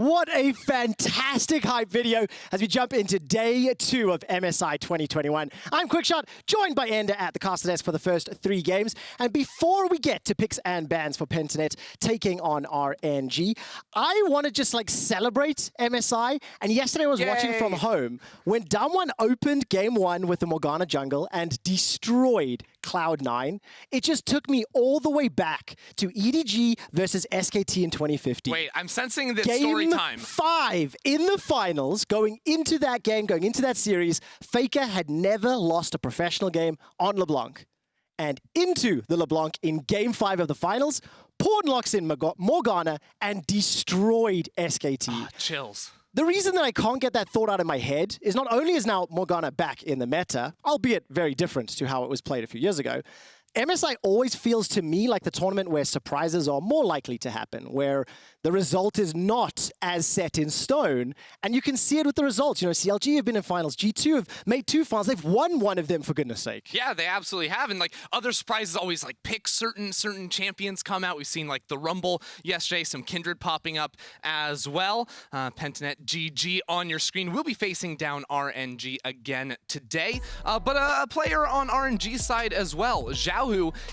What a fantastic hype video as we jump into day 2 of MSI 2021. I'm Quickshot, joined by Ender at the caster desk for the first 3 games. And before we get to picks and bans for Pentanet taking on RNG, I want to just celebrate MSI. And yesterday I was watching from home when Damwon opened game 1 with the Morgana jungle and destroyed Cloud9. It just took me all the way back to EDG versus SKT in 2015. Wait, I'm sensing this story time. Game 5 in the finals, going into that game, going into that series, FLICKR had never lost a professional game on LeBlanc. And into the LeBlanc in game 5 of the finals, Pawn locks in Morgana and destroyed SKT. Oh, chills. The reason that I can't get that thought out of my head is not only is now Morgana back in the meta, albeit very different to how it was played a few years ago, MSI always feels to me like the tournament where surprises are more likely to happen, where the result is not as set in stone, and you can see it with the results. You know, CLG have been in finals, G2 have made 2 finals, they've won one of them for goodness sake. Yeah, they absolutely have, and other surprises always pick certain champions come out. We've seen the Rumble yesterday, some Kindred popping up as well. Pentanet GG on your screen. We'll be facing down RNG again today, but a player on RNG's side as well, Xiaohu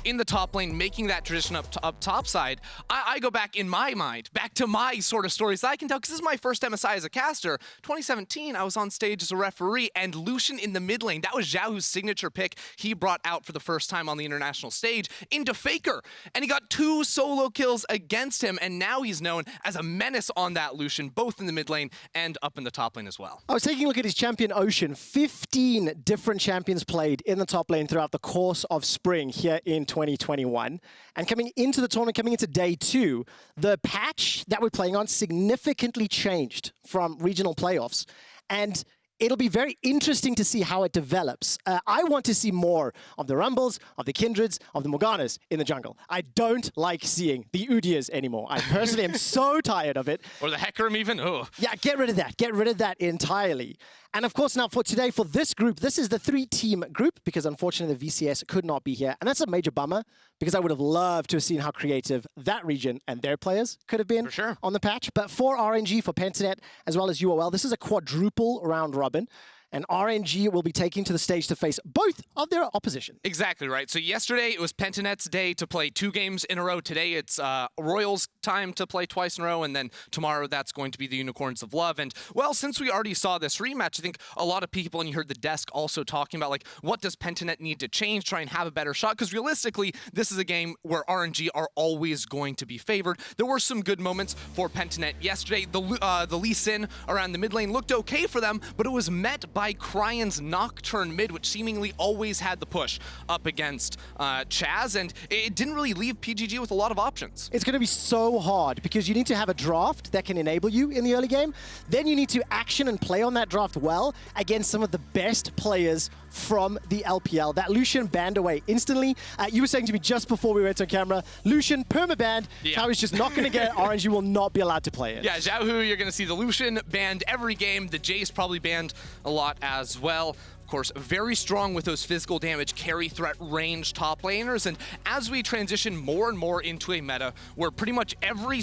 in the top lane, making that transition up top side. I go back in my mind, back to my sort of stories that I can tell, because this is my first MSI as a caster. 2017, I was on stage as a referee, and Lucian in the mid lane, that was Xiaohu's signature pick he brought out for the first time on the international stage into FLICKR, and he got 2 solo kills against him, and now he's known as a menace on that Lucian, both in the mid lane and up in the top lane as well. I was taking a look at his champion Ocean. 15 different champions played in the top lane throughout the course of spring here in 2021. And coming into the tournament, coming into day 2, the patch that we're playing on significantly changed from regional playoffs. And it'll be very interesting to see how it develops. I want to see more of the Rumbles, of the Kindreds, of the Morganas in the jungle. I don't like seeing the Udyrs anymore. I personally am so tired of it. Or the Hecarim even. Oh. Yeah, get rid of that. Get rid of that entirely. And of course, now for today, for this group, this is the 3-team group, because unfortunately the VCS could not be here. And that's a major bummer, because I would have loved to have seen how creative that region and their players could have been on the patch. But for RNG, for Pentanet, as well as UOL, this is a quadruple round robin. And RNG will be taking to the stage to face both of their opposition. Exactly right. So yesterday it was Pentanet's day to play 2 games in a row. Today it's Royals' time to play twice in a row, and then tomorrow that's going to be the Unicorns of Love. And well, since we already saw this rematch, I think a lot of people, and you heard the desk also talking about what does Pentanet need to change, try and have a better shot? Because realistically, this is a game where RNG are always going to be favored. There were some good moments for Pentanet yesterday. The Lee Sin around the mid lane looked okay for them, but it was met by Cryin's Nocturne mid, which seemingly always had the push up against Chazz, and it didn't really leave PGG with a lot of options. It's going to be so hard, because you need to have a draft that can enable you in the early game. Then you need to action and play on that draft well against some of the best players from the LPL. That Lucian banned away instantly. You were saying to me just before we went on camera, Lucian perma-banned. Yeah. Xiaohu's just not going to get it. RNG will not be allowed to play it. Yeah, Xiaohu, you're going to see the Lucian banned every game. The Jace probably banned a lot as well. Of course, very strong with those physical damage, carry threat, range top laners. And as we transition more and more into a meta where pretty much every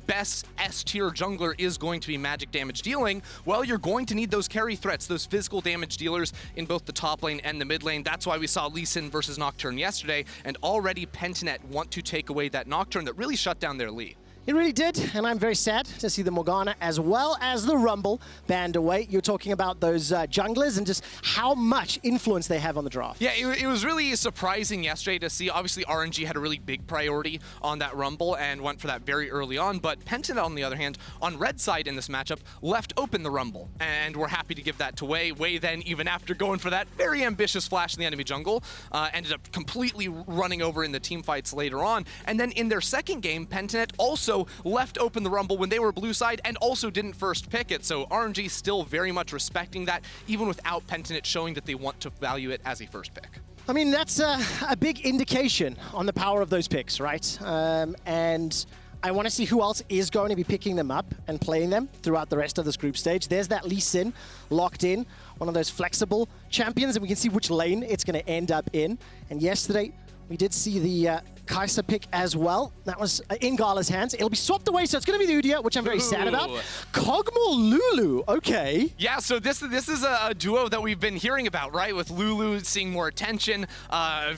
best S-tier jungler is going to be magic damage dealing, well, you're going to need those carry threats, those physical damage dealers in both the top lane and the mid lane. That's why we saw Lee Sin versus Nocturne yesterday, and already Pentanet want to take away that Nocturne that really shut down their lead. It really did, and I'm very sad to see the Morgana as well as the Rumble banned away. You're talking about those junglers and just how much influence they have on the draft. Yeah, it was really surprising yesterday to see. Obviously, RNG had a really big priority on that Rumble and went for that very early on, but Pentanet, on the other hand, on red side in this matchup, left open the Rumble, and we're happy to give that to Wei. Wei then, even after going for that very ambitious flash in the enemy jungle, ended up completely running over in the team fights later on. And then in their second game, Pentanet also left open the Rumble when they were blue side and also didn't first pick it. So RNG still very much respecting that, even without Pentanet showing that they want to value it as a first pick. I mean, that's a big indication on the power of those picks, right? And I want to see who else is going to be picking them up and playing them throughout the rest of this group stage. There's that Lee Sin locked in, one of those flexible champions, and we can see which lane it's going to end up in. And yesterday, we did see the Kai'Sa pick as well. That was in GALA's hands. It'll be swapped away, so it's going to be the Udyr, which I'm very sad about. Kog'Maw Lulu, okay. Yeah, so this is a duo that we've been hearing about, right? With Lulu seeing more attention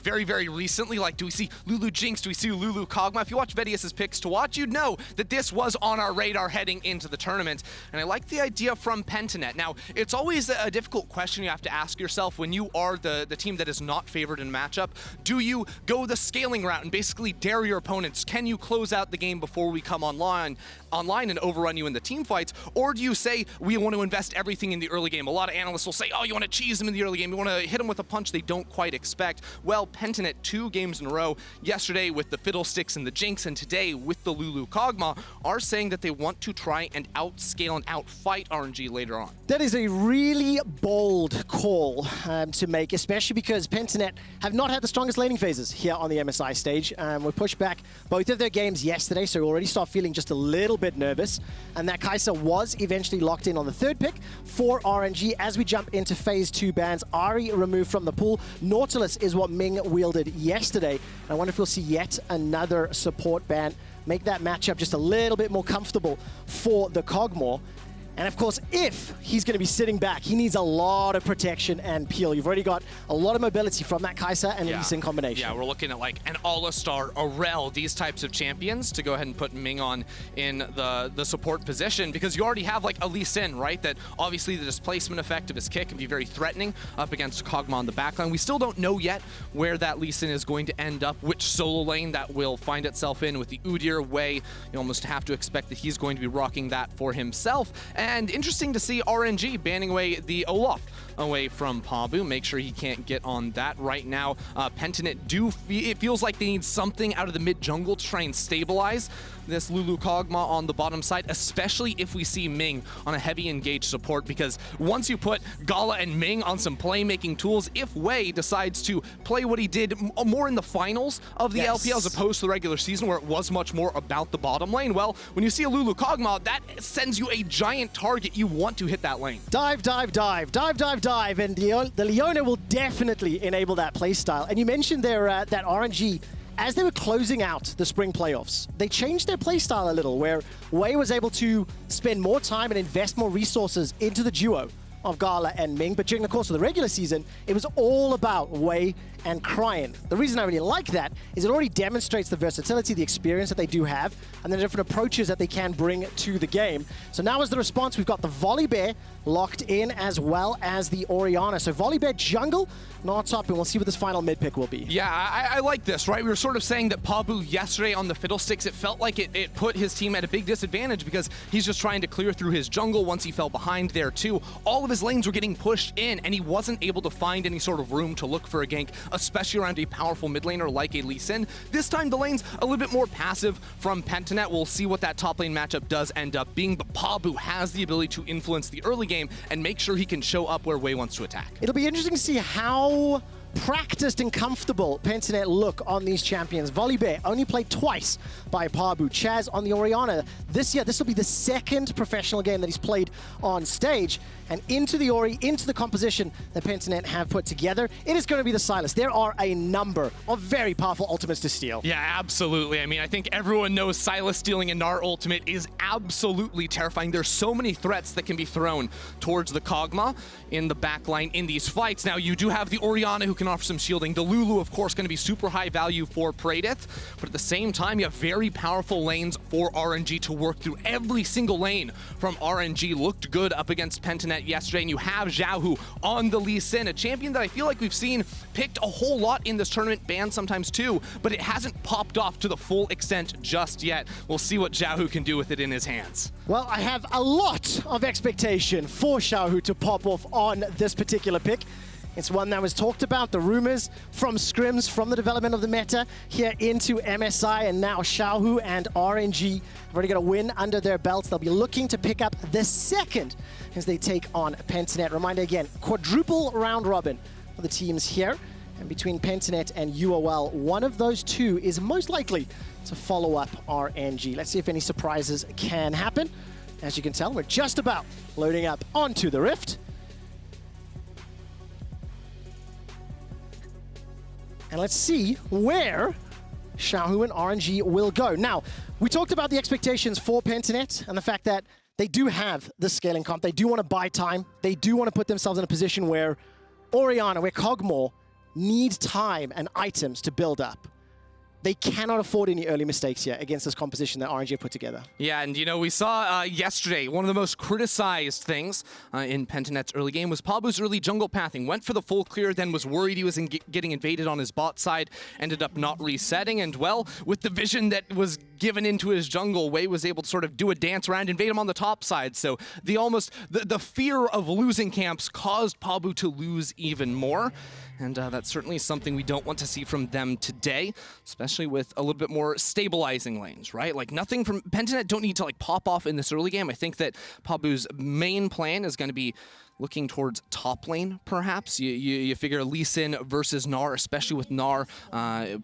very, very recently. Like, do we see Lulu Jinx? Do we see Lulu Kog'Maw? If you watch Vedius's picks to watch, you'd know that this was on our radar heading into the tournament. And I like the idea from Pentanet. Now, it's always a difficult question you have to ask yourself when you are the team that is not favored in matchup. Do you go the scaling route and basically dare your opponents? Can you close out the game before we come online and overrun you in the team fights? Or do you say, we want to invest everything in the early game? A lot of analysts will say, oh, you want to cheese them in the early game. You want to hit them with a punch they don't quite expect. Well, Pentanet 2 games in a row, yesterday with the Fiddlesticks and the Jinx, and today with the Lulu Kog'Maw, are saying that they want to try and outscale and outfight RNG later on. That is a really bold call to make, especially because Pentanet have not had the strongest laning phases here on the MSI stage. We pushed back both of their games yesterday, so we already start feeling just a little bit nervous. And that Kai'Sa was eventually locked in on the third pick for RNG. As we jump into phase 2 bans, Ahri removed from the pool. Nautilus is what Ming wielded yesterday. And I wonder if we'll see yet another support ban make that matchup just a little bit more comfortable for the Kog'Maw. And of course, if he's going to be sitting back, he needs a lot of protection and peel. You've already got a lot of mobility from that Kai'Sa and Lee Sin combination. Yeah, we're looking at like an All-Star, a Rel, these types of champions to go ahead and put Ming on in the support position, because you already have like a Lee Sin, right? That obviously the displacement effect of his kick can be very threatening up against Kog'Maw on the backline. We still don't know yet where that Lee Sin is going to end up, which solo lane that will find itself in with the Udyr way. You almost have to expect that he's going to be rocking that for himself. And interesting to see RNG banning away the Olaf away from Pabu. Make sure he can't get on that right now. Pentanet it feels like they need something out of the mid-jungle to try and stabilize this Lulu Kog'Maw on the bottom side, especially if we see Ming on a heavy engaged support, because once you put GALA and Ming on some playmaking tools, if Wei decides to play what he did more in the finals of the LPL as opposed to the regular season where it was much more about the bottom lane, well, when you see a Lulu Kog'Maw, that sends you a giant target. You want to hit that lane. Dive, dive, dive, dive, dive, dive, and the Leona will definitely enable that playstyle. And you mentioned there that RNG, as they were closing out the spring playoffs, they changed their playstyle a little, where Wei was able to spend more time and invest more resources into the duo of GALA and Ming, but during the course of the regular season, it was all about Wei and Cryin. The reason I really like that is it already demonstrates the versatility, the experience that they do have, and the different approaches that they can bring to the game. So now as the response, we've got the Volibear locked in as well as the Orianna. So Volibear jungle, not top, and we'll see what this final mid pick will be. Yeah, I like this, right? We were sort of saying that Pabu yesterday on the Fiddlesticks, it felt like it put his team at a big disadvantage because he's just trying to clear through his jungle once he fell behind there too. All of his lanes were getting pushed in, and he wasn't able to find any sort of room to look for a gank, especially around a powerful mid laner like a Lee Sin. This time the lane's a little bit more passive from Pentanet. We'll see what that top lane matchup does end up being, but Pabu has the ability to influence the early game and make sure he can show up where Wei wants to attack. It'll be interesting to see how practiced and comfortable Pentanet look on these champions. Volibear only played twice by Pabu. Chazz on the Orianna. This year, this will be the second professional game that he's played on stage. And into the Ori, into the composition that Pentanet have put together, it is going to be the Sylas. There are a number of very powerful ultimates to steal. Yeah, absolutely. I mean, I think everyone knows Sylas stealing a Gnar ultimate is absolutely terrifying. There's so many threats that can be thrown towards the Kog'Maw in the backline in these fights. Now, you do have the Orianna who can offer some shielding. The Lulu, of course, going to be super high value for Praedyth, but at the same time, you have very powerful lanes for RNG to work through. Every single lane from RNG looked good up against Pentanet yesterday, and you have Xiaohu on the Lee Sin, a champion that I feel like we've seen picked a whole lot in this tournament, banned sometimes too, but it hasn't popped off to the full extent just yet. We'll see what Xiaohu can do with it in his hands. Well, I have a lot of expectation for Xiaohu to pop off on this particular pick. It's one that was talked about, the rumors from scrims, from the development of the meta here into MSI, and now Xiaohu and RNG have already got a win under their belts. They'll be looking to pick up the second as they take on Pentanet. Reminder again, quadruple round robin for the teams here. And between Pentanet and UOL, one of those two is most likely to follow up RNG. Let's see if any surprises can happen. As you can tell, we're just about loading up onto the Rift. And let's see where Xiaohu and RNG will go. Now, we talked about the expectations for Pentanet and the fact that they do have the scaling comp. They do want to buy time. They do want to put themselves in a position where Orianna, where Kog'Maw need time and items to build up. They cannot afford any early mistakes here against this composition that RNG put together. Yeah, and you know, we saw yesterday, one of the most criticized things in Pentanet's early game was Pabu's early jungle pathing. Went for the full clear, then was worried he was getting invaded on his bot side, ended up not resetting, and well, with the vision that was given into his jungle, Wei was able to sort of do a dance around, invade him on the top side. So the fear of losing camps caused Pabu to lose even more. And that's certainly something we don't want to see from them today, especially with a little bit more stabilizing lanes, right? Like nothing from Pentanet don't need to like pop off in this early game. I think that Pabu's main plan is going to be looking towards top lane, perhaps. You figure Lee Sin versus Gnar, especially with Gnar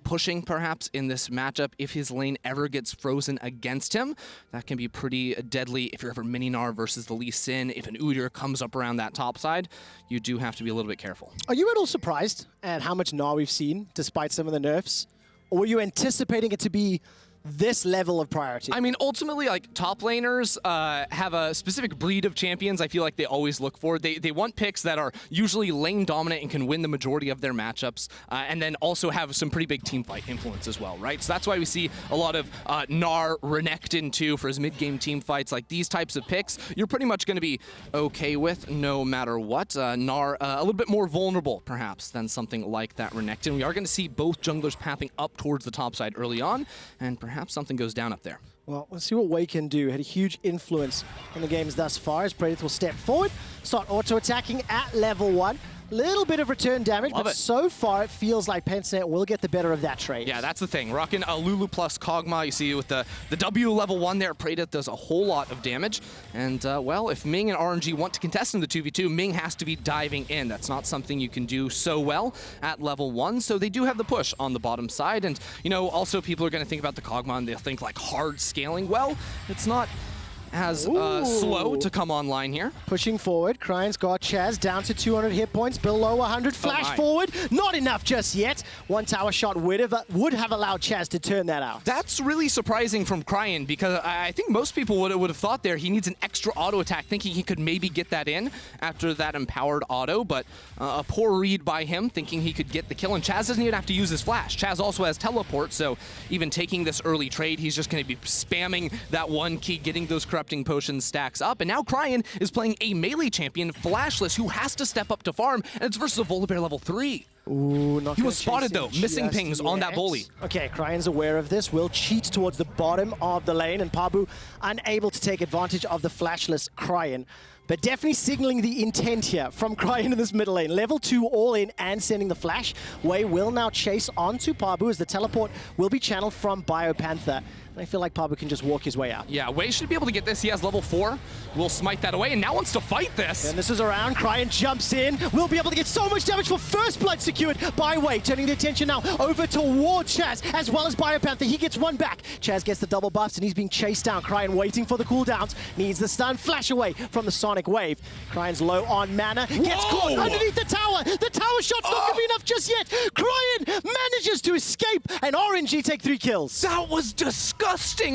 pushing, perhaps, in this matchup. If his lane ever gets frozen against him, that can be pretty deadly. If you're ever mini Gnar versus the Lee Sin, if an Udyr comes up around that top side, you do have to be a little bit careful. Are you at all surprised at how much Gnar we've seen, despite some of the nerfs? Or were you anticipating it to be this level of priority? I mean, ultimately, like, top laners have a specific breed of champions I feel like they always look for. They want picks that are usually lane dominant and can win the majority of their matchups, and then also have some pretty big team fight influence as well, right? So that's why we see a lot of Gnar Renekton too for his mid-game team fights. Like, these types of picks, you're pretty much going to be okay with no matter what. Gnar, a little bit more vulnerable, perhaps, than something like that Renekton. We are going to see both junglers pathing up towards the top side early on, and perhaps something goes down up there. Well, let's see what Wei can do. Had a huge influence in the games thus far as Praedyth will step forward, start auto-attacking at level 1. Little bit of return damage, but so far it feels like Pentanet will get the better of that trade. Yeah, that's the thing. Rocking a Lulu plus Kog'Maw, you see with the W level 1 there, Praedyth does a whole lot of damage. And, well, if Ming and RNG want to contest in the 2v2, Ming has to be diving in. That's not something you can do so well at level 1, so they do have the push on the bottom side. And, you know, also people are going to think about the Kog'Maw and they'll think, like, hard scaling. Well, it's not as slow to come online here. Pushing forward, Cryin's got Chazz down to 200 hit points, below 100. Flash forward, not enough just yet. One tower shot would have allowed Chazz to turn that out. That's really surprising from Cryin, because I think most people would have thought there he needs an extra auto attack, thinking he could maybe get that in after that empowered auto, but a poor read by him, thinking he could get the kill, and Chazz doesn't even have to use his flash. Chazz also has teleport, so even taking this early trade, he's just going to be spamming that one key, getting those corrupting potions stacks up, and now Cryin is playing a melee champion, Flashless, who has to step up to farm, and it's versus a Volibear level 3. Ooh, not he was spotted though, missing pings on that Voli. Okay, Cryine's aware of this, will cheat towards the bottom of the lane, and Pabu unable to take advantage of the Flashless Cryin. But definitely signaling the intent here from Cryin in this middle lane. Level 2 all in and sending the flash. Wei will now chase onto Pabu as the teleport will be channeled from BioPanther. And I feel like Pabu can just walk his way out. Yeah, Wei should be able to get this. He has level 4. Will smite that away and now wants to fight this. And this is around. Cryin jumps in. Will be able to get so much damage for first blood secured by Wei. Turning the attention now over towards Chazz as well as BioPanther. He gets one back. Chazz gets the double buffs and he's being chased down. Cryin waiting for the cooldowns. Needs the stun. Flash away from the Sonic Wave. Cryine's low on mana. Gets caught underneath the tower. The tower shot's not going to be enough just yet. Cryin manages to escape and RNG take 3 kills. That was disgusting.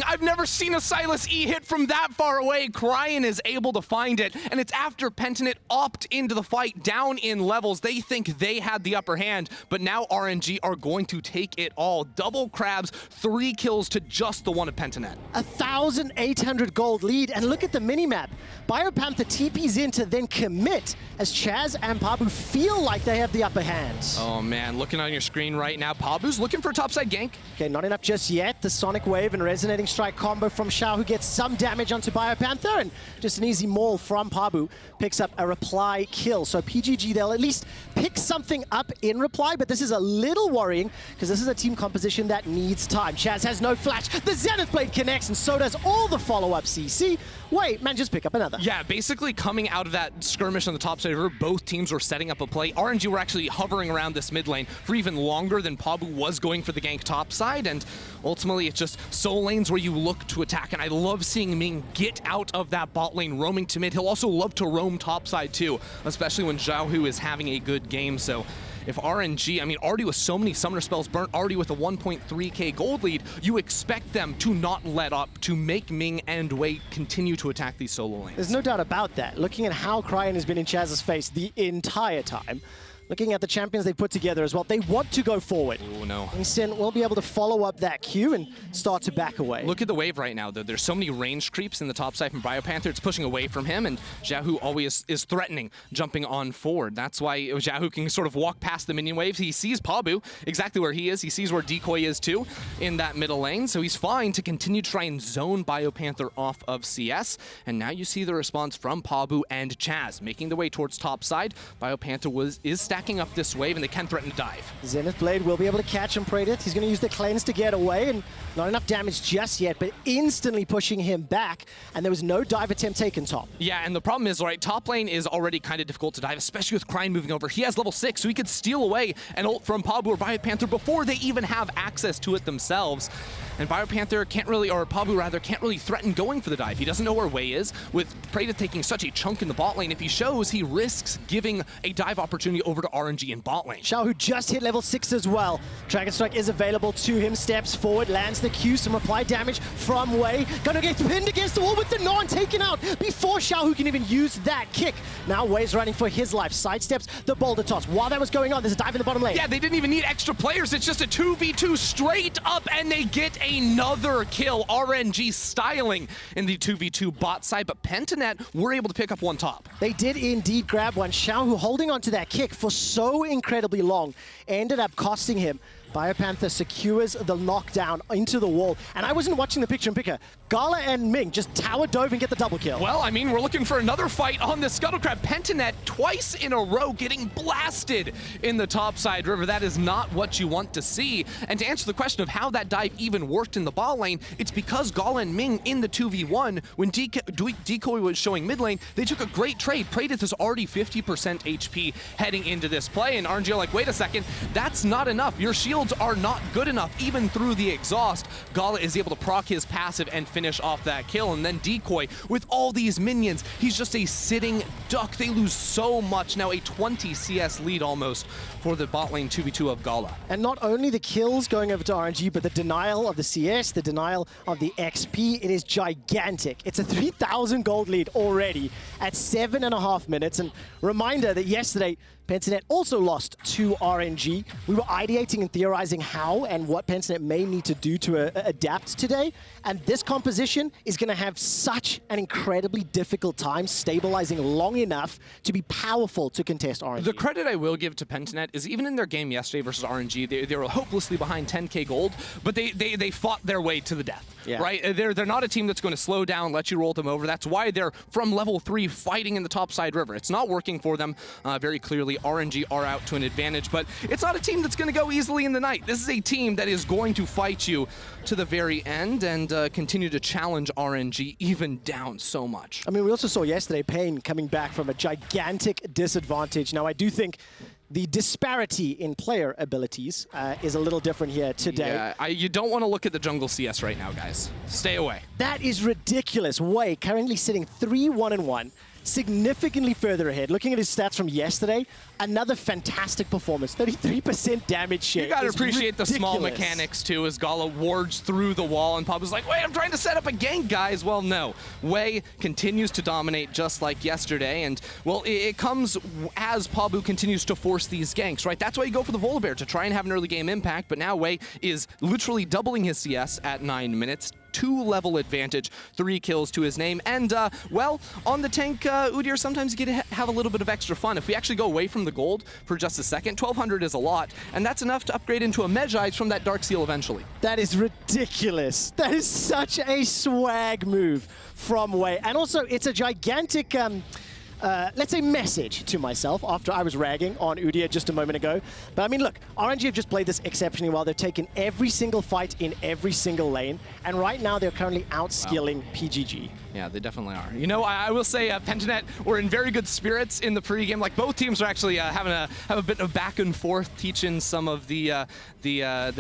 I've never seen a Sylas E hit from that far away. Cryin is able to find it, and it's after Pentanet opt into the fight down in levels. They think they had the upper hand, but now RNG are going to take it all. Double crabs, 3 kills to just the one of Pentanet. 1,800 gold lead, and look at the minimap. BioPanther TP's in to then commit as Chazz and Pabu feel like they have the upper hand. Oh man, looking on your screen right now, Pabu's looking for a topside gank. Okay, not enough just yet. The Sonic Wave and Resonating Strike combo from Xiaohu gets some damage onto BioPanther, and just an easy maul from Pabu picks up a reply kill. So PGG, they'll at least pick something up in reply, but this is a little worrying because this is a team composition that needs time. Chazz has no flash. The Zenith Blade connects, and so does all the follow-up CC. Wait, man, just pick up another. Yeah, basically coming out of that skirmish on the top side, both teams were setting up a play. RNG were actually hovering around this mid lane for even longer than Pabu was going for the gank top side, and ultimately it's just soul lanes where you look to attack, and I love seeing Ming get out of that bot lane, roaming to mid. He'll also love to roam top side too, especially when Xiaohu is having a good game, so if RNG, I mean, already with so many summoner spells burnt, already with a 1.3k gold lead, you expect them to not let up, to make Ming and Wei continue to attack these solo lanes. There's no doubt about that. Looking at how Cryin has been in Chazz's face the entire time, looking at the champions they put together as well, they want to go forward. Oh no. Instant will be able to follow up that Q and start to back away. Look at the wave right now, though. There's so many range creeps in the top side from BioPanther. It's pushing away from him, and Xiaohu always is threatening, jumping on forward. That's why Xiaohu can sort of walk past the minion waves. He sees Pabu exactly where he is. He sees where Decoy is, too, in that middle lane. So he's fine to continue to try and zone BioPanther off of CS. And now you see the response from Pabu and Chazz, making the way towards top side. BioPanther is stacking up this wave, and they can threaten to dive. Zenith Blade will be able to catch him, Praedyth. He's going to use the cleanse to get away, and not enough damage just yet, but instantly pushing him back, and there was no dive attempt taken top. Yeah, and the problem is, right, top lane is already kind of difficult to dive, especially with Cryin moving over. He has level 6, so he could steal away an ult from Pabu or BioPanther before they even have access to it themselves. And BioPanther can't really, or Pabu rather, can't really threaten going for the dive. He doesn't know where Wei is. With Praedyth taking such a chunk in the bot lane, if he shows, he risks giving a dive opportunity over to RNG in bot lane. Xiaohu just hit level 6 as well. Dragon Strike is available to him, steps forward, lands the Q, some reply damage from Wei. Gonna get pinned against the wall with the Gnar taken out before Xiaohu can even use that kick. Now Wei's running for his life, sidesteps the boulder toss. While that was going on, there's a dive in the bottom lane. Yeah, they didn't even need extra players. It's just a 2v2 straight up, and they get another kill. RNG styling in the 2v2 bot side, but Pentanet were able to pick up one top. They did indeed grab one. Xiaohu holding onto that kick for so incredibly long ended up costing him. BioPanther secures the knockdown into the wall. And I wasn't watching the picture-in-picture. GALA and Ming just tower dove and get the double kill. Well, I mean, we're looking for another fight on the Scuttlecrab. Pentanet twice in a row getting blasted in the topside river. That is not what you want to see. And to answer the question of how that dive even worked in the bot lane, it's because GALA and Ming in the 2v1, when Decoy was showing mid lane, they took a great trade. Praedyth is already 50% HP heading into this play, and RNG are like, wait a second, that's not enough. Your shields are not good enough, even through the exhaust. GALA is able to proc his passive and finish off that kill, and then Decoy, with all these minions, he's just a sitting duck. They lose so much. Now a 20 CS lead almost for the bot lane 2v2 of GALA. And not only the kills going over to RNG, but the denial of the CS, the denial of the XP, it is gigantic. It's a 3,000 gold lead already at 7.5 minutes. And reminder that yesterday, Pentanet also lost to RNG. We were ideating and theorizing how and what Pentanet may need to do to adapt today. And this composition is going to have such an incredibly difficult time stabilizing long enough to be powerful to contest RNG. The credit I will give to Pentanet is even in their game yesterday versus RNG, they were hopelessly behind 10k gold, but they fought their way to the death. Yeah. Right? They're not a team that's going to slow down, let you roll them over. That's why they're from level 3 fighting in the topside river. It's not working for them very clearly. RNG are out to an advantage, but it's not a team that's going to go easily in the night. This is a team that is going to fight you to the very end and continue to challenge RNG even down so much. I mean, we also saw yesterday Pain coming back from a gigantic disadvantage. Now, I do think the disparity in player abilities is a little different here today. Yeah, you don't want to look at the jungle CS right now, guys. Stay away. That is ridiculous. Wei currently sitting 3-1-1. Significantly further ahead. Looking at his stats from yesterday, another fantastic performance. 33% damage share. You gotta appreciate the small mechanics too, as GALA wards through the wall and Pabu's like, wait, I'm trying to set up a gank, guys. Well, no. Wei continues to dominate just like yesterday, and well, it comes as Pabu continues to force these ganks, right? That's why you go for the Volibear, to try and have an early game impact, but now Wei is literally doubling his CS at 9 minutes. 2-level advantage, 3 kills to his name, and well, on the tank, Udyr, sometimes you get to have a little bit of extra fun. If we actually go away from the gold for just a second, 1,200 is a lot, and that's enough to upgrade into a Medjai from that Dark Seal eventually. That is ridiculous. That is such a swag move from Wei, and also it's a gigantic let's say message to myself after I was ragging on Udyr just a moment ago. But I mean, look, RNG have just played this exceptionally well. They've taken every single fight in every single lane, and right now they're currently outskilling PGG. Yeah, they definitely are. You know, I will say Pentanet were in very good spirits in the pregame. Like, both teams are actually have a bit of back and forth, teaching some of the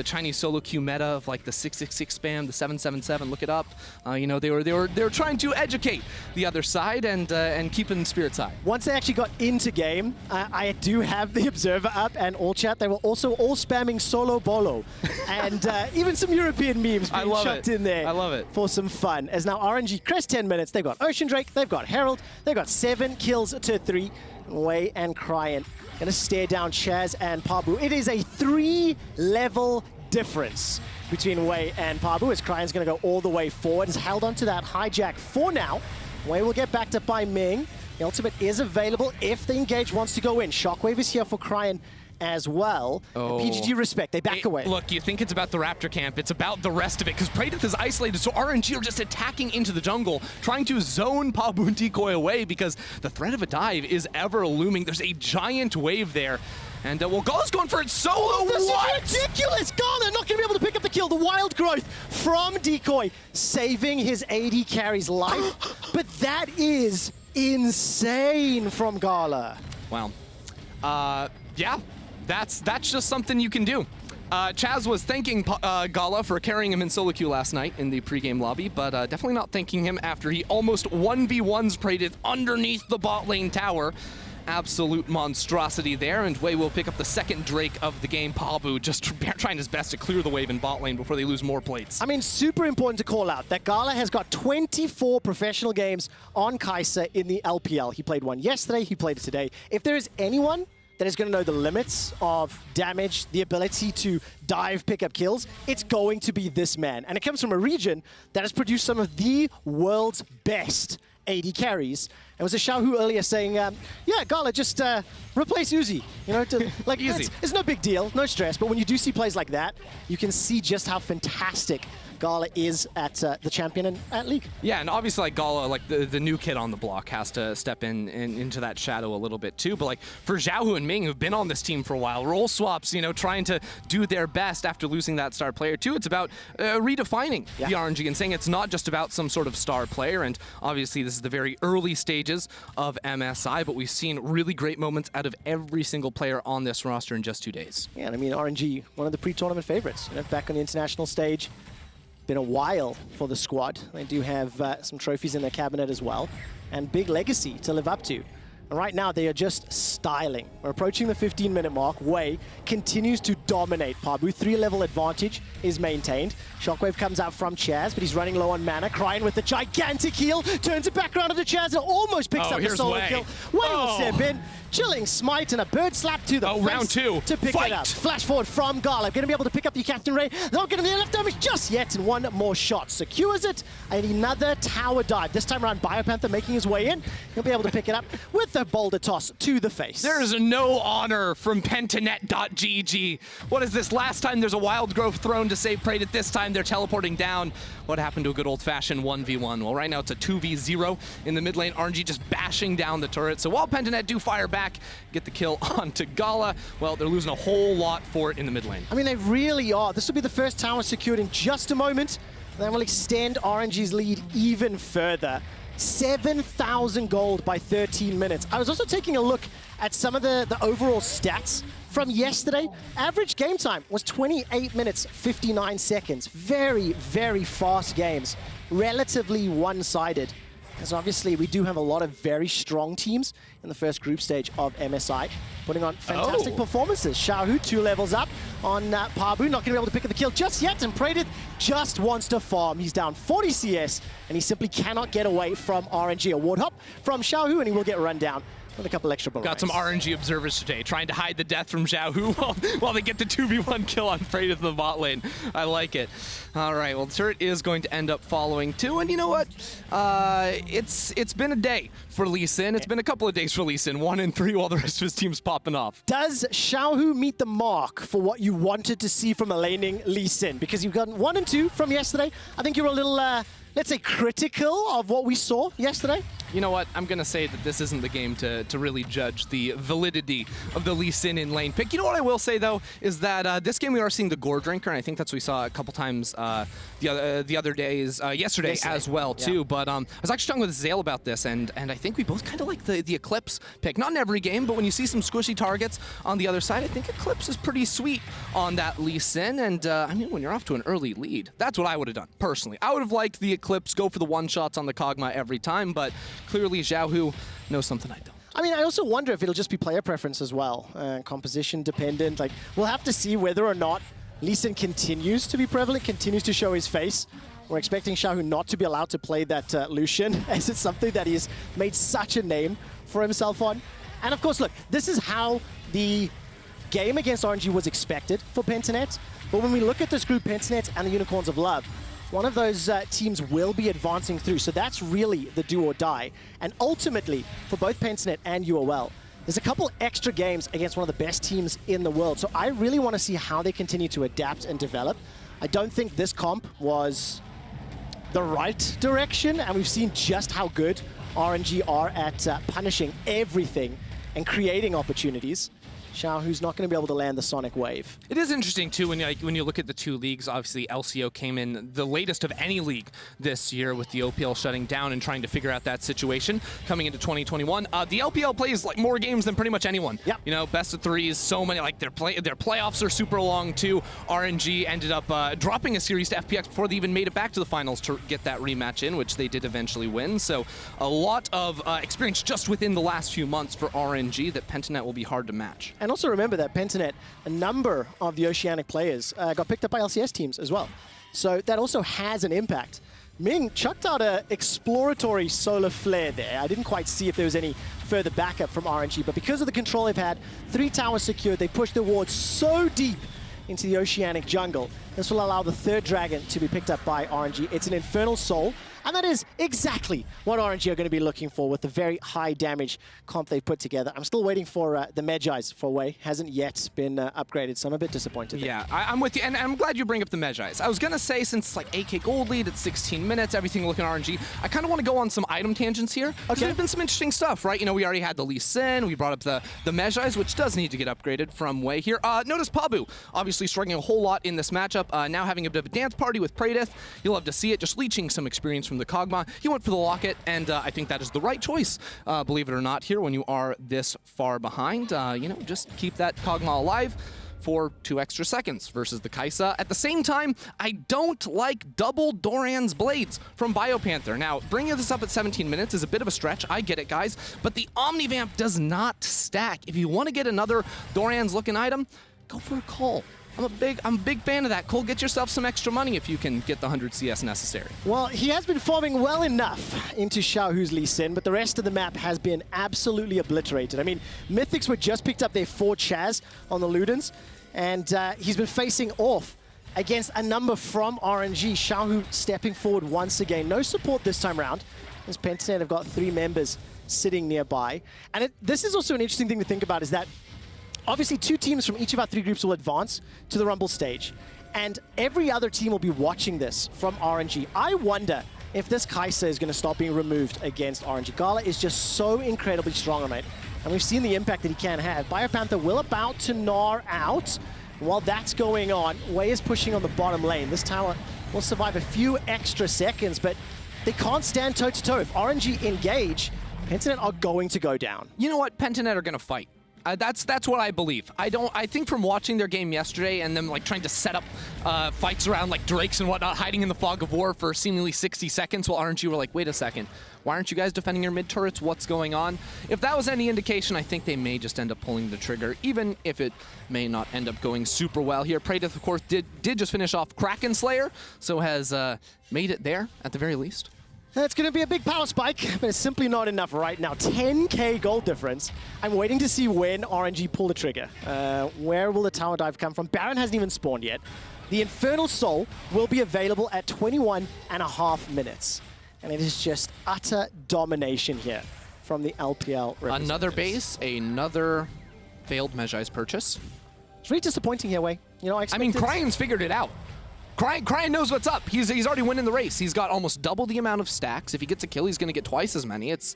Chinese solo queue meta of like the 666 spam, the 777. Look it up. You know, they were trying to educate the other side and keeping spirits high. Once they actually got into game, I do have the observer up and all chat. They were also all spamming solo bolo, and even some European memes being chucked in there. I love it for some fun. As now RNG crest 10 minutes, they've got Ocean Drake, they've got Herald, they've got 7 kills to 3. Wei and Cryin gonna stare down Chazz and Pabu. It is a 3-level difference between Wei and Pabu, as Cryan's gonna go all the way forward. Has held onto that hijack for now. Wei will get backed up by Ming. The ultimate is available if the engage wants to go in. Shockwave is here for Cryin as well. Oh. PGG respect, they back away. Look, you think it's about the Raptor camp, it's about the rest of it, because Praedyth is isolated, so RNG are just attacking into the jungle, trying to zone Pabu and Decoy away, because the threat of a dive is ever looming. There's a giant wave there. And, well, GALA's going for it solo. This what? is ridiculous! GALA not going to be able to pick up the kill. The wild growth from Decoy, saving his AD carry's life. But that is insane from GALA. Wow. Yeah. That's just something you can do. Chazz was thanking GALA for carrying him in solo queue last night in the pregame lobby, but definitely not thanking him after he almost 1v1s Praedyth underneath the bot lane tower. Absolute monstrosity there, and Wei will pick up the second Drake of the game. Pabu just trying his best to clear the wave in bot lane before they lose more plates. I mean, super important to call out that GALA has got 24 professional games on Kai'Sa in the LPL. He played one yesterday, he played it today. If there is anyone that is going to know the limits of damage, the ability to dive, pick up kills, it's going to be this man. And it comes from a region that has produced some of the world's best AD carries. There was a Xiaohu earlier saying, yeah, GALA, just replace Uzi. You know, like, Easy. It's no big deal, no stress. But when you do see plays like that, you can see just how fantastic GALA is at the champion and at League. Yeah, and obviously like GALA, like the new kid on the block has to step into that shadow a little bit too. But like for Xiaohu and Ming, who've been on this team for a while, role swaps, you know, trying to do their best after losing that star player too. It's about redefining the RNG and saying it's not just about some sort of star player. And obviously this is the very early stages of MSI, but we've seen really great moments out of every single player on this roster in just 2 days. Yeah, and I mean, RNG, one of the pre-tournament favorites, you know, back on the international stage. Been a while for the squad. They do have some trophies in their cabinet as well, and big legacy to live up to. And right now, they are just styling. We're approaching the 15-minute mark. Wei continues to dominate Pabu. 3-level advantage is maintained. Shockwave comes out from Chazz, but he's running low on mana. Cryin with the gigantic heal, turns it back around to Chazz and almost picks up the solo kill. Wei will step in. Chilling smite and a bird slap to the face round 2 to pick it up. Flash forward from GALA. Going to be able to pick up the Captain Ray. Not going to be enough damage just yet, and one more shot secures it. And another tower dive. This time around, BioPanther making his way in. He'll be able to pick it up with a boulder toss to the face. There is no honor from Pentanet.gg. What is this? Last time there's a wild growth thrown to save Praedyth. This time they're teleporting down. What happened to a good old-fashioned 1v1? Well, right now it's a 2v0 in the mid lane. RNG just bashing down the turret. So while Pentanet do fire back, get the kill onto GALA, well, they're losing a whole lot for it in the mid lane. I mean, they really are. This will be the first tower secured in just a moment. That will extend RNG's lead even further. 7,000 gold by 13 minutes. I was also taking a look at some of the overall stats from yesterday. Average game time was 28 minutes, 59 seconds. Very, very fast games. Relatively one-sided. As obviously, we do have a lot of very strong teams in the first group stage of MSI, putting on fantastic performances. Xiaohu, 2 levels up on Pabu, not going to be able to pick up the kill just yet, and Praedyth just wants to farm. He's down 40 CS, and he simply cannot get away from RNG. A ward hop from Xiaohu, and he will get run down with a couple extra bullets. Got some RNG observers today, trying to hide the death from Xiaohu while they get the 2v1 kill on Praedyth in the bot lane. I like it. All right, well, the turret is going to end up following too, and you know what? It's been a day for Lee Sin. It's been a couple of days for Lee Sin, 1 and 3 while the rest of his team's popping off. Does Xiaohu meet the mark for what you wanted to see from a laning Lee Sin? Because you've gotten 1 and 2 from yesterday. I think you're a little, let's say, critical of what we saw yesterday. You know what? I'm going to say that this isn't the game to really judge the validity of the Lee Sin in lane pick. You know what I will say, though, is that this game we are seeing the Gore Drinker, and I think that's what we saw a couple times the other days, yesterday as well, too. Yeah. But I was actually talking with Zale about this, and I think we both kind of like the Eclipse pick. Not in every game, but when you see some squishy targets on the other side, I think Eclipse is pretty sweet on that Lee Sin. And, I mean, when you're off to an early lead, that's what I would have done, personally. I would have liked the Eclipse, go for the one-shots on the Kog'Maw every time, but clearly Xiaohu knows something I don't. I mean, I also wonder if it'll just be player preference as well, composition dependent. Like, we'll have to see whether or not Lee Sin continues to be prevalent, continues to show his face. We're expecting Xiaohu not to be allowed to play that Lucian, as it's something that he's made such a name for himself on. And of course, look, this is how the game against RNG was expected for Pentanet. But when we look at this group, Pentanet and the Unicorns of Love, one of those teams will be advancing through. So that's really the do or die. And ultimately, for both Pentanet and UOL, there's a couple extra games against one of the best teams in the world. So I really want to see how they continue to adapt and develop. I don't think this comp was the right direction, and we've seen just how good RNG are at punishing everything and creating opportunities. Xiaohu's not going to be able to land the Sonic Wave. It is interesting, too, when you look at the two leagues. Obviously, LCO came in the latest of any league this year with the OPL shutting down and trying to figure out that situation coming into 2021. The LPL plays like more games than pretty much anyone. Yep. You know, best of threes, so many. Like their playoffs are super long, too. RNG ended up dropping a series to FPX before they even made it back to the finals to get that rematch in, which they did eventually win. So a lot of experience just within the last few months for RNG that Pentanet will be hard to match. And also remember that Pentanet, a number of the Oceanic players got picked up by LCS teams as well. So that also has an impact. Ming chucked out an exploratory solar flare there. I didn't quite see if there was any further backup from RNG, but because of the control they've had, 3 towers secured, they pushed the ward so deep into the Oceanic jungle. This will allow the 3rd dragon to be picked up by RNG. It's an Infernal Soul, and that is exactly what RNG are going to be looking for with the very high damage comp they've put together. I'm still waiting for the Medjais for Wei. Hasn't yet been upgraded, so I'm a bit disappointed. Yeah, I'm with you, and I'm glad you bring up the Medjais. I was going to say, since it's like 8K gold lead at 16 minutes, everything looking RNG, I kind of want to go on some item tangents here. Okay. There's been some interesting stuff, right? You know, we already had the Lee Sin, we brought up the Medjais, which does need to get upgraded from Wei here. Notice Pabu, obviously struggling a whole lot in this matchup, now having a bit of a dance party with Praedyth. You'll love to see it, just leeching some experience from the Kog'Maw. He went for the Locket, and I think that is the right choice, believe it or not, here when you are this far behind. You know, just keep that Kog'Maw alive for 2 extra seconds versus the Kai'Sa. At the same time, I don't like double Doran's Blades from BioPanther. Now, bringing this up at 17 minutes is a bit of a stretch. I get it, guys, but the Omnivamp does not stack. If you want to get another Doran's looking item, go for a Cole. I'm a big fan of that. Cole, get yourself some extra money if you can get the 100 CS necessary. Well, he has been farming well enough into Xiaohu's Lee Sin, but the rest of the map has been absolutely obliterated. I mean, Mythics were just picked up their 4 Chazz on the Ludens, and he's been facing off against a number from RNG. Xiaohu stepping forward once again. No support this time around, as Pentanet have got 3 members sitting nearby. And this is also an interesting thing to think about, is that obviously 2 teams from each of our 3 groups will advance to the Rumble stage, and every other team will be watching this from RNG. I wonder if this Kai'Sa is going to stop being removed against RNG. GALA is just so incredibly strong on it, and we've seen the impact that he can have. BioPanther will about to Gnar out. While that's going on, Wei is pushing on the bottom lane. This tower will survive a few extra seconds, but they can't stand toe-to-toe. If RNG engage, Pentanet are going to go down. You know what? Pentanet are going to fight. That's what I believe. I think from watching their game yesterday and them like trying to set up fights around like Drakes and whatnot, hiding in the fog of war for seemingly 60 seconds while RNG were like, wait a second, why aren't you guys defending your mid turrets? What's going on? If that was any indication, I think they may just end up pulling the trigger, even if it may not end up going super well here. Praedyth, of course, did just finish off Kraken Slayer, so has made it there at the very least. It's going to be a big power spike, but it's simply not enough right now. 10k gold difference. I'm waiting to see when RNG pull the trigger. Where will the tower dive come from? Baron hasn't even spawned yet. The Infernal Soul will be available at 21.5 minutes. And it is just utter domination here from the LPL representatives. Another base, another failed Medjai's purchase. It's really disappointing here, Wei. You know, I mean, Cryin's figured it out. Cryin knows what's up. He's already winning the race. He's got almost double the amount of stacks. If he gets a kill, he's going to get twice as many. It's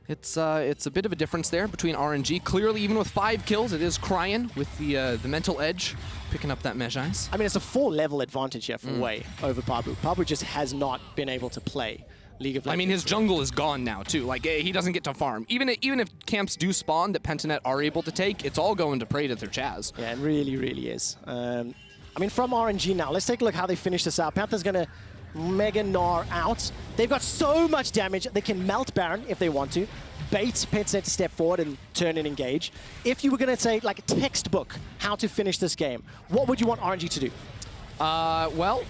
a bit of a difference there between RNG. Clearly, even with 5 kills, it is Cryin with the mental edge picking up that Mejai's. I mean, it's a 4-level advantage here for Wei over Pabu. Pabu just has not been able to play League of Legends. I mean, his jungle is gone now, too. Like, he doesn't get to farm. Even if camps do spawn that Pentanet are able to take, it's all going to Praedyth or Chazz. Yeah, it really, really is. I mean, from RNG now, let's take a look how they finish this out. Panther's going to Mega Gnar out. They've got so much damage. They can melt Baron if they want to. Bait Pentanet to step forward and turn and engage. If you were going to say, like, textbook how to finish this game, what would you want RNG to do? Well,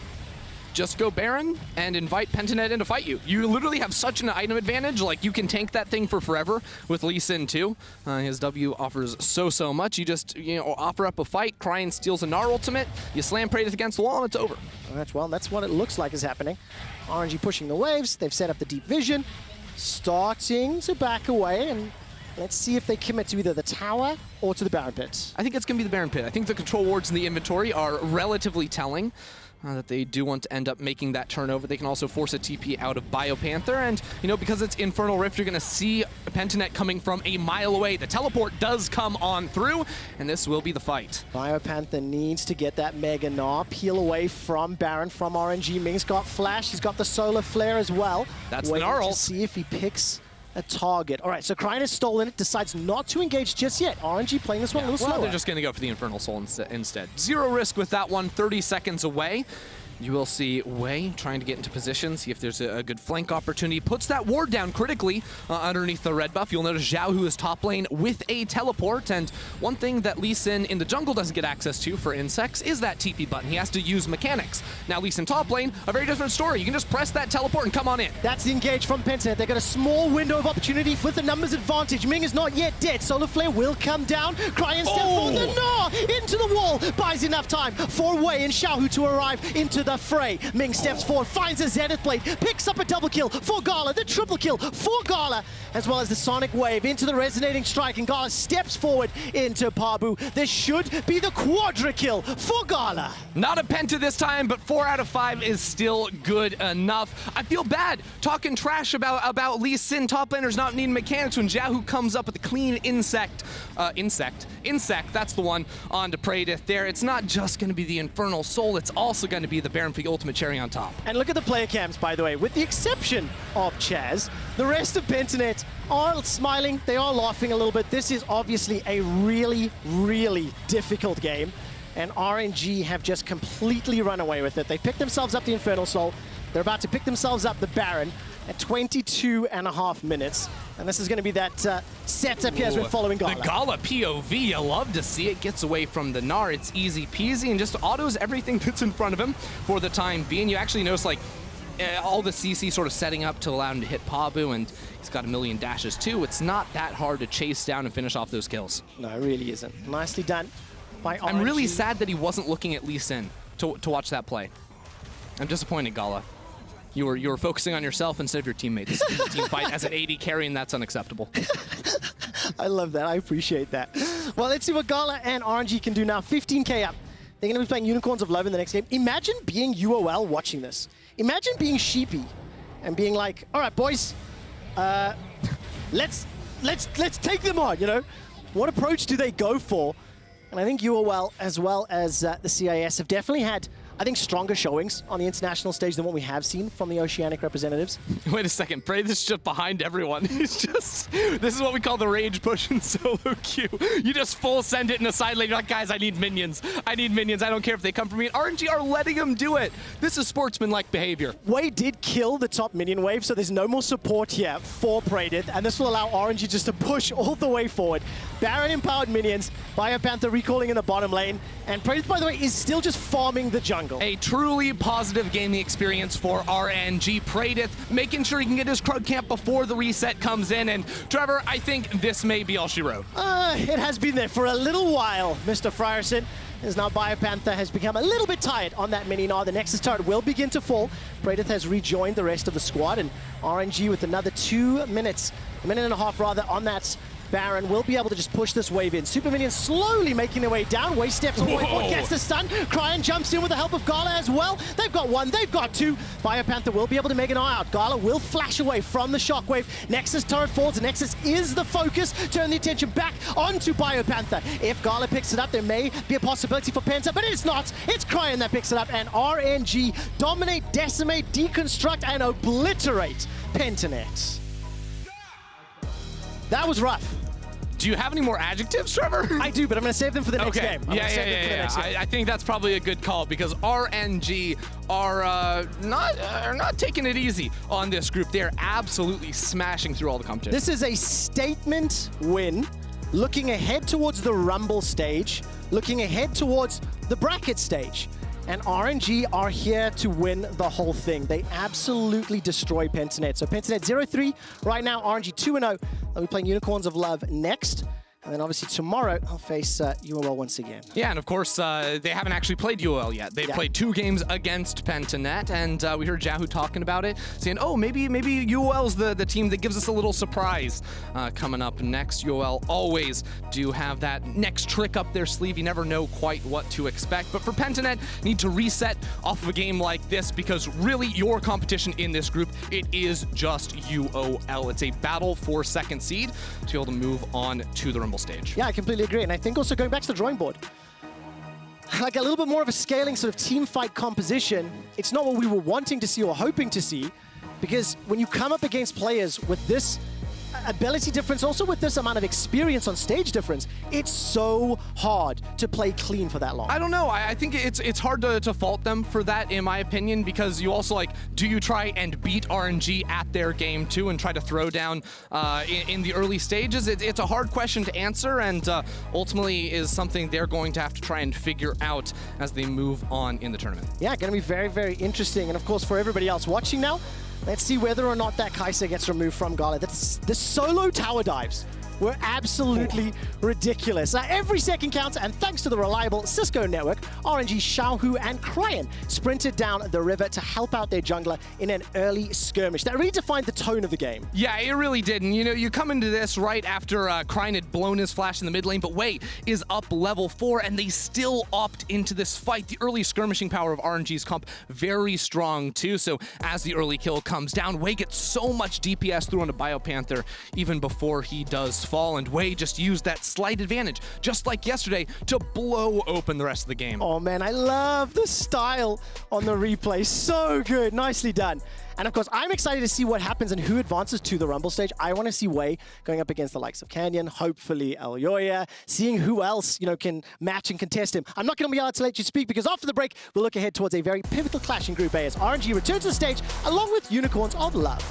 just go Baron and invite Pentanet in to fight you. You literally have such an item advantage. Like, you can tank that thing for forever with Lee Sin too. His W offers so much. You just, offer up a fight. Cryin steals a Gnar ultimate. You slam Praedyth against the wall and it's over. Well, that's what it looks like is happening. RNG pushing the waves. They've set up the deep vision. Starting to back away, and let's see if they commit to either the tower or to the Baron pit. I think it's going to be the Baron pit. I think the control wards in the inventory are relatively telling that they do want to end up making that turnover. They can also force a TP out of BioPanther, and, because it's Infernal Rift, you're going to see Pentanet coming from a mile away. The teleport does come on through, and this will be the fight. BioPanther needs to get that Mega Gnar, peel away from Baron, from RNG. Ming's got Flash, he's got the Solar Flare as well. That's the Gnar ult. To see if he picks a target. All right, so Cryin has stolen it, decides not to engage just yet. RNG playing this one a little slower. They're just going to go for the Infernal Soul instead. 0 risk with that one, 30 seconds away. You will see Wei trying to get into position, see if there's a good flank opportunity. Puts that ward down critically underneath the red buff. You'll notice Xiaohu is top lane with a teleport, and one thing that Lee Sin in the jungle doesn't get access to for insects is that TP button. He has to use mechanics. Now Lee Sin top lane, a very different story. You can just press that teleport and come on in. That's the engage from Pentanet. They've got a small window of opportunity with the numbers advantage. Ming is not yet dead. Solar Flare will come down. Cryin step forward. The Gnar into the wall. Buys enough time for Wei and Xiaohu to arrive into the fray. Ming steps forward, finds a Zenith Blade, picks up a double kill for GALA, the triple kill for GALA, as well as the Sonic Wave into the resonating strike, and GALA steps forward into Pabu. This should be the quadra kill for GALA. Not a Penta this time, but 4 out of 5 is still good enough. I feel bad talking trash about Lee Sin top laners not needing mechanics when Xiaohu comes up with a clean insect, that's the one, onto Praedyth there. It's not just going to be the Infernal Soul, it's also going to be the Baron for the ultimate cherry on top. And look at the player cams, by the way. With the exception of Chazz, the rest of Pentanet are smiling, they are laughing a little bit. This is obviously a really, really difficult game, and RNG have just completely run away with it. They picked themselves up the Infernal Soul. They're about to pick themselves up the Baron at 22.5 minutes. And this is going to be that setup here as we're following GALA. The GALA POV, you love to see it. Gets away from the Gnar. It's easy peasy and just autos everything that's in front of him for the time being. You actually notice, like, all the CC sort of setting up to allow him to hit Pabu, and he's got a million dashes too. It's not that hard to chase down and finish off those kills. No, it really isn't. Nicely done by RNG. I'm really sad that he wasn't looking at Lee Sin to watch that play. I'm disappointed, GALA. You were focusing on yourself instead of your teammates. This is a team fight as an AD carry, and that's unacceptable. I love that. I appreciate that. Well, let's see what GALA and RNG can do now. 15k up. They're going to be playing Unicorns of Love in the next game. Imagine being UOL watching this. Imagine being sheepy and being like, all right, boys, let's take them on, What approach do they go for? And I think UOL, as well as the CIS, have definitely had, I think, stronger showings on the international stage than what we have seen from the Oceanic representatives. Wait a second, Praedyth's just behind everyone. He's just, this is what we call the rage push in solo queue. You just full send it in a side lane. You're like, guys, I need minions. I need minions. I don't care if they come from me. And RNG are letting him do it. This is sportsman-like behavior. Wei did kill the top minion wave, so there's no more support here for Praedyth, and this will allow RNG just to push all the way forward. Baron-empowered minions, BioPanther recalling in the bottom lane, and Praedyth, by the way, is still just farming the jungle. A truly positive gaming experience for RNG. Praedyth making sure he can get his Krug camp before the reset comes in. And Trevor, I think this may be all she wrote. It has been there for a little while, Mr. Frierson. As now BioPanther has become a little bit tired on that mini Gnar. The Nexus turret will begin to fall. Praedyth has rejoined the rest of the squad, and RNG with another 2 minutes, a minute and a half rather, on that Baron will be able to just push this wave in. Super Minions slowly making their way down. Wave steps all the way forward, gets the stun. Cryin jumps in with the help of GALA as well. They've got one, they've got two. BioPanther will be able to make an eye out. GALA will flash away from the shockwave. Nexus turret falls, and Nexus is the focus. Turn the attention back onto BioPanther. If GALA picks it up, there may be a possibility for Penta, but it's not. It's Cryin that picks it up, and RNG dominate, decimate, deconstruct, and obliterate Pentanet. That was rough. Do you have any more adjectives, Trevor? I do, but I'm going to save them for the next game. Yeah. I think that's probably a good call because RNG are not taking it easy on this group. They're absolutely smashing through all the competition. This is a statement win, looking ahead towards the Rumble stage, looking ahead towards the bracket stage. And RNG are here to win the whole thing. They absolutely destroy Pentanet. So Pentanet 0-3 right now, RNG 2-0. They'll be playing Unicorns of Love next. And then obviously tomorrow, I'll face UOL once again. Yeah, and of course, they haven't actually played UOL yet. They've played 2 games against Pentanet, and we heard Xiaohu talking about it, saying, oh, maybe UOL's the team that gives us a little surprise coming up next. UOL always do have that next trick up their sleeve. You never know quite what to expect. But for Pentanet, need to reset off of a game like this because really your competition in this group, it is just UOL. It's a battle for second seed to be able to move on to the Rumble stage. Yeah, I completely agree. And I think also going back to the drawing board, like a little bit more of a scaling sort of team fight composition, it's not what we were wanting to see or hoping to see, because when you come up against players with this ability difference, also with this amount of experience on stage difference, it's so hard to play clean for that long. I don't know. I think it's hard to fault them for that, in my opinion, because you also, like, do you try and beat RNG at their game too and try to throw down in the early stages? It's a hard question to answer, and ultimately is something they're going to have to try and figure out as they move on in the tournament. Yeah, going to be very, very interesting. And of course, for everybody else watching now, let's see whether or not that Kai'Sa gets removed from GALA. The solo tower dives were absolutely ridiculous. Every second counts, and thanks to the reliable Cisco network, RNG, Xiaohu, and Cryin sprinted down the river to help out their jungler in an early skirmish. That redefined the tone of the game. Yeah, it really did. And you know, you come into this right after Cryin had blown his flash in the mid lane, but Wei is up level 4, and they still opt into this fight. The early skirmishing power of RNG's comp, very strong too. So as the early kill comes down, Wei gets so much DPS through onto BioPanther even before he does fall, and Wei just used that slight advantage, just like yesterday, to blow open the rest of the game. Oh man, I love the style on the replay. So good, nicely done. And of course, I'm excited to see what happens and who advances to the Rumble stage. I want to see Wei going up against the likes of Canyon, hopefully Elyoya, seeing who else, you know, can match and contest him. I'm not going to be able to let you speak because after the break, we'll look ahead towards a very pivotal clash in Group A as RNG returns to the stage along with Unicorns of Love.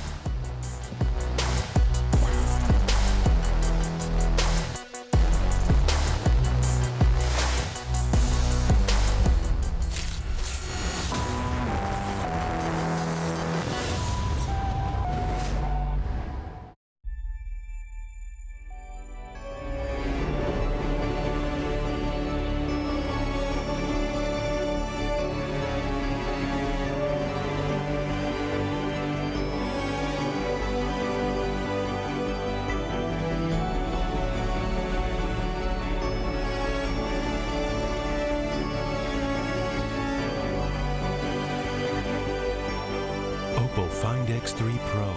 Find X3 Pro.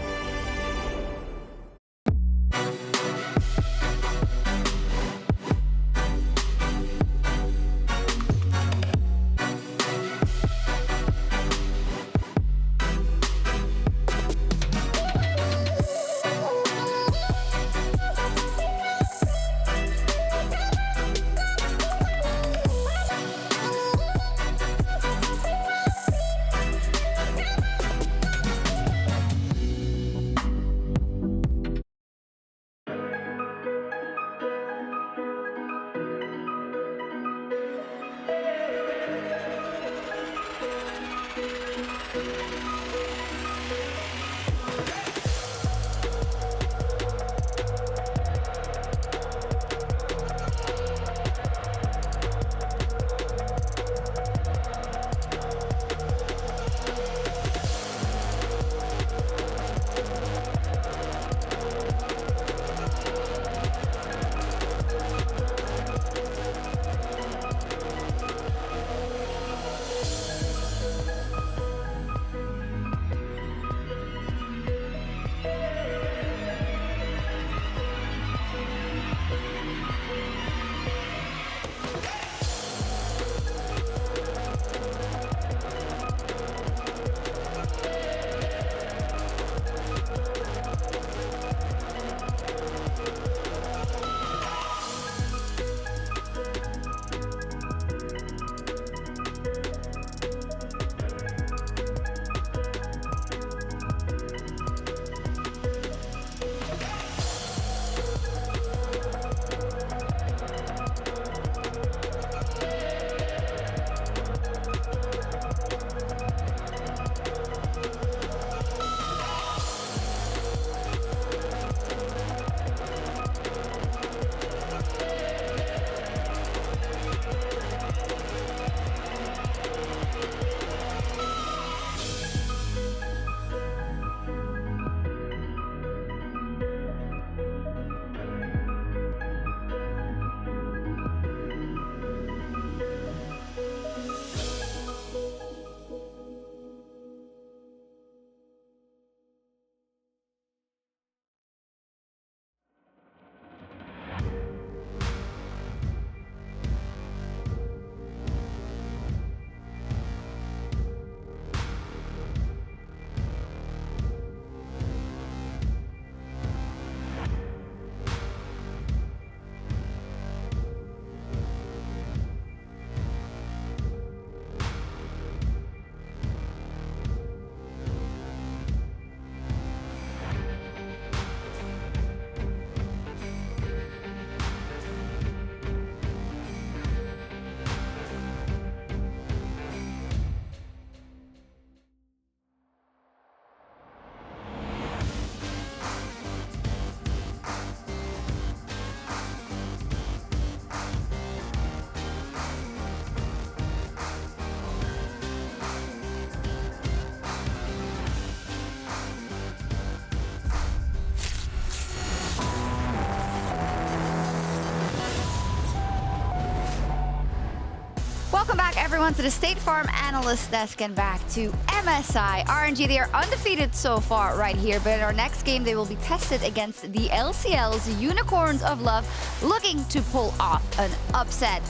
everyone to the State Farm Analyst Desk and back to MSI. RNG, they are undefeated so far right here, but in our next game they will be tested against the LCL's Unicorns of Love, looking to pull off an upset.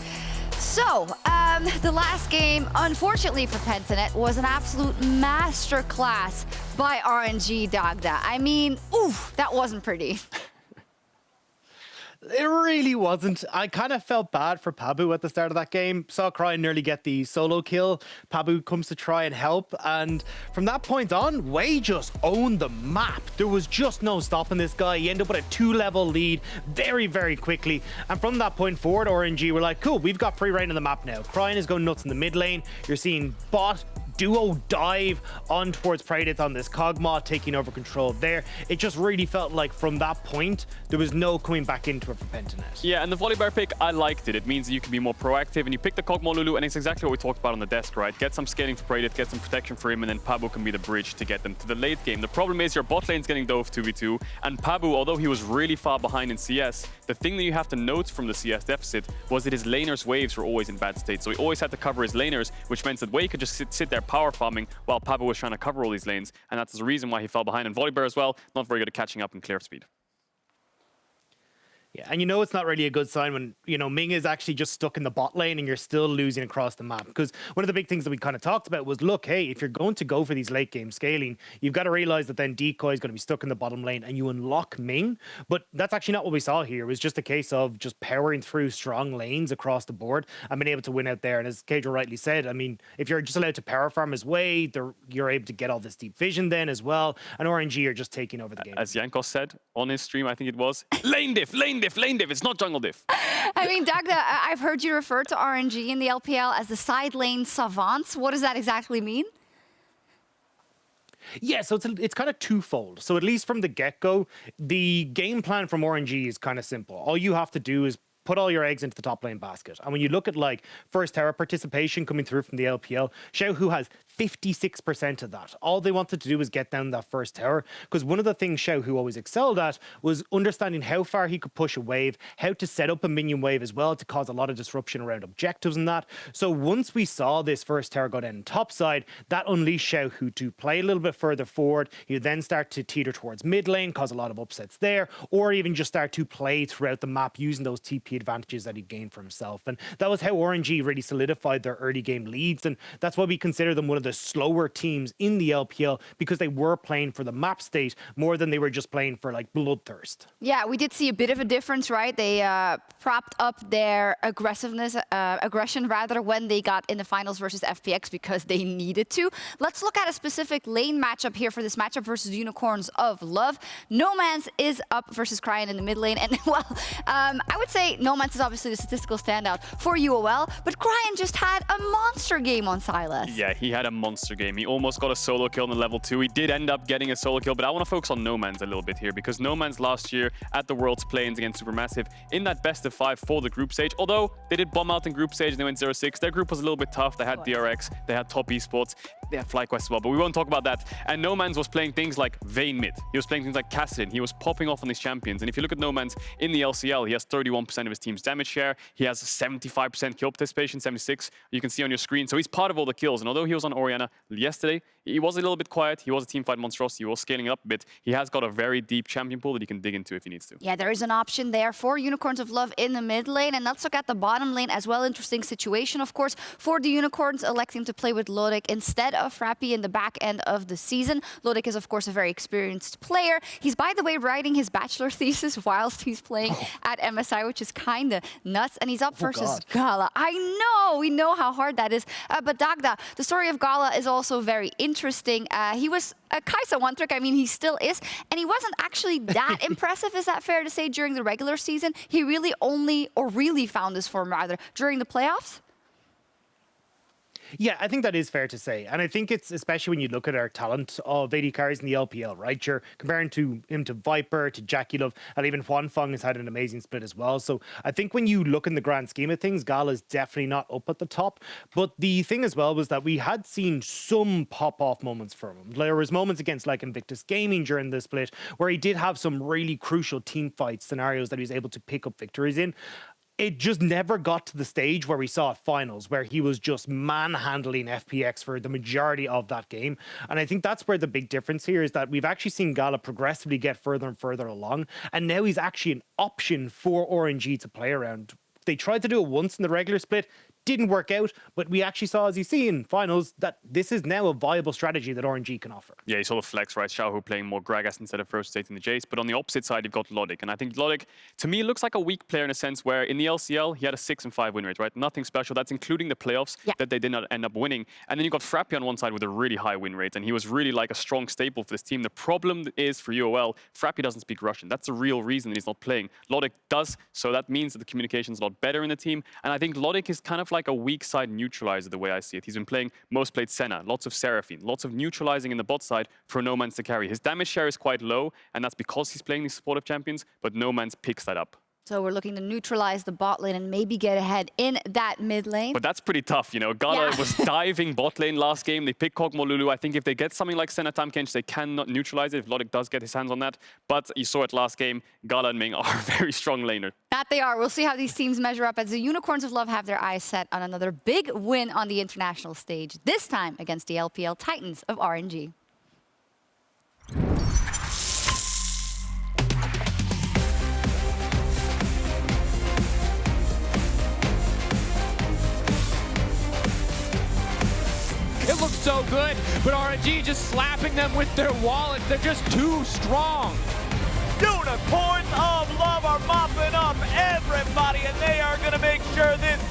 So, the last game, unfortunately for Pentanet, was an absolute masterclass by RNG Dagda. I mean, oof, that wasn't pretty. It really wasn't. I kind of felt bad for Pabu at the start of that game. Saw Cryin nearly get the solo kill. Pabu comes to try and help. And from that point on, Wei just owned the map. There was just no stopping this guy. He ended up with a 2-level lead very, very quickly. And from that point forward, RNG were like, cool, we've got free reign of the map now. Cryin is going nuts in the mid lane. You're seeing bot duo dive on towards Praedyth on this Kog'Maw, taking over control there. It just really felt like from that point, there was no coming back into it for Pentanet. Yeah, and the Volibear pick, I liked it. It means that you can be more proactive, and you pick the Kog'Maw Lulu, and it's exactly what we talked about on the desk, right? Get some scaling for Praedyth, get some protection for him, and then Pabu can be the bridge to get them to the late game. The problem is your bot lane's getting dove 2v2, and Pabu, although he was really far behind in CS, the thing that you have to note from the CS deficit was that his laners' waves were always in bad state. So he always had to cover his laners, which meant that Wei could just sit there power farming while Pabu was trying to cover all these lanes, and that's the reason why he fell behind. And Volibear as well, not very good at catching up in clear speed. Yeah, and you know it's not really a good sign when, you know, Ming is actually just stuck in the bot lane and you're still losing across the map. Because one of the big things that we kind of talked about was, look, hey, if you're going to go for these late game scaling, you've got to realize that then Decoy is going to be stuck in the bottom lane and you unlock Ming. But that's actually not what we saw here. It was just a case of just powering through strong lanes across the board and being able to win out there. And as Caedrel rightly said, I mean, if you're just allowed to power farm his way, you're able to get all this deep vision then as well. And RNG are just taking over the game. As Jankos said on his stream, I think it was, lane diff, lane diff, lane diff. It's not jungle diff. I mean, Dagda, I've heard you refer to RNG in the LPL as the side lane savants. What does that exactly mean? Yeah, so it's kind of twofold. So at least from the get-go, the game plan from RNG is kind of simple. All you have to do is put all your eggs into the top lane basket. And when you look at like first tower participation coming through from the LPL, Xiaohu has 56% of that. All they wanted to do was get down that first tower, because one of the things Xiaohu always excelled at was understanding how far he could push a wave, how to set up a minion wave as well to cause a lot of disruption around objectives and that. So once we saw this first tower go down top side, that unleashed Xiaohu to play a little bit further forward. You then start to teeter towards mid lane, cause a lot of upsets there, or even just start to play throughout the map using those TP advantages that he gained for himself. And that was how RNG really solidified their early game leads, and that's why we consider them one of the slower teams in the LPL, because they were playing for the map state more than they were just playing for like bloodthirst. Yeah, we did see a bit of a difference, right? They propped up their aggression rather, when they got in the finals versus FPX because they needed to. Let's look at a specific lane matchup here for this matchup versus the Unicorns of Love. Nomance is up versus Cryin in the mid lane, and well, I would say Nomance is obviously the statistical standout for UOL, but Cryin just had a monster game on Sylas. Yeah, he had a monster game. He almost got a solo kill in the level 2. He did end up getting a solo kill, but I want to focus on Nomance a little bit here, because Nomance last year at the Worlds play-ins against Supermassive in that best of 5 for the group stage, although they did bomb out in group stage and they went 0-6. Their group was a little bit tough. They had DRX, they had top esports, they had FlyQuest as well, but we won't talk about that. And Nomance was playing things like Vayne mid. He was playing things like Caedrel. He was popping off on these champions. And if you look at Nomance in the LCL, he has 31% of his team's damage share. He has 75% kill participation, 76. You can see on your screen. So he's part of all the kills. And although he was on Orianna yesterday, he was a little bit quiet. He was a teamfight monstrosity. He was scaling up a bit. He has got a very deep champion pool that he can dig into if he needs to. Yeah, there is an option there for Unicorns of Love in the mid lane. And let's look at the bottom lane as well. Interesting situation, of course, for the Unicorns electing to play with Lodic instead of Frappy in the back end of the season. Lodic is, of course, a very experienced player. He's, by the way, writing his bachelor thesis whilst he's playing at MSI, which is kind of nuts. And he's up versus GALA. I know, we know how hard that is. But Dagda, the story of GALA is also very interesting. He was a Kai'Sa one trick. I mean, he still is. And he wasn't actually that impressive, is that fair to say, during the regular season? He really really found his form, rather, during the playoffs? Yeah, I think that is fair to say. And I think it's, especially when you look at our talent of AD carries in the LPL, right? You're comparing him to Viper, to Jackie Love, and even Huanfeng has had an amazing split as well. So I think when you look in the grand scheme of things, GALA is definitely not up at the top. But the thing as well was that we had seen some pop-off moments from him. There was moments against like Invictus Gaming during the split where he did have some really crucial team fight scenarios that he was able to pick up victories in. it just never got to the stage where we saw at finals, where he was just manhandling FPX for the majority of that game. And I think that's where the big difference here is that we've actually seen GALA progressively get further and further along. And now he's actually an option for RNG to play around. They tried to do it once in the regular split, didn't work out, but we actually saw, as you see in finals, that this is now a viable strategy that RNG can offer. Yeah, you saw the flex, right? Xiaohu playing more Gragas instead of first rotating the Jace. But on the opposite side, you've got Lodic. And I think Lodic, to me, looks like a weak player in a sense where in the LCL, he had a 6 and 5 win rate, right? Nothing special. That's including the playoffs that they did not end up winning. And then you got Frappy on one side with a really high win rate. And he was really like a strong staple for this team. The problem is for UOL, Frappy doesn't speak Russian. That's the real reason that he's not playing. Lodic does, so that means that the communication's a lot better in the team. And I think Lodic is kind of like a weak side neutralizer the way I see it. He's been playing most played Senna, lots of Seraphine, lots of neutralizing in the bot side for Nomans to carry. His damage share is quite low, and that's because he's playing these supportive champions, but Nomans picks that up. So we're looking to neutralize the bot lane and maybe get ahead in that mid lane. But that's pretty tough, you know. GALA was diving bot lane last game. They picked Kog'Maw Lulu. I think if they get something like Senna Tamkench, they cannot neutralize it if Lodic does get his hands on that. But you saw it last game. GALA and Ming are a very strong laner. That they are. We'll see how these teams measure up as the Unicorns of Love have their eyes set on another big win on the international stage, this time against the LPL Titans of RNG. It looks so good, but RNG just slapping them with their wallets. They're just too strong. Unicorns of Love are mopping up everybody, and they are going to make sure this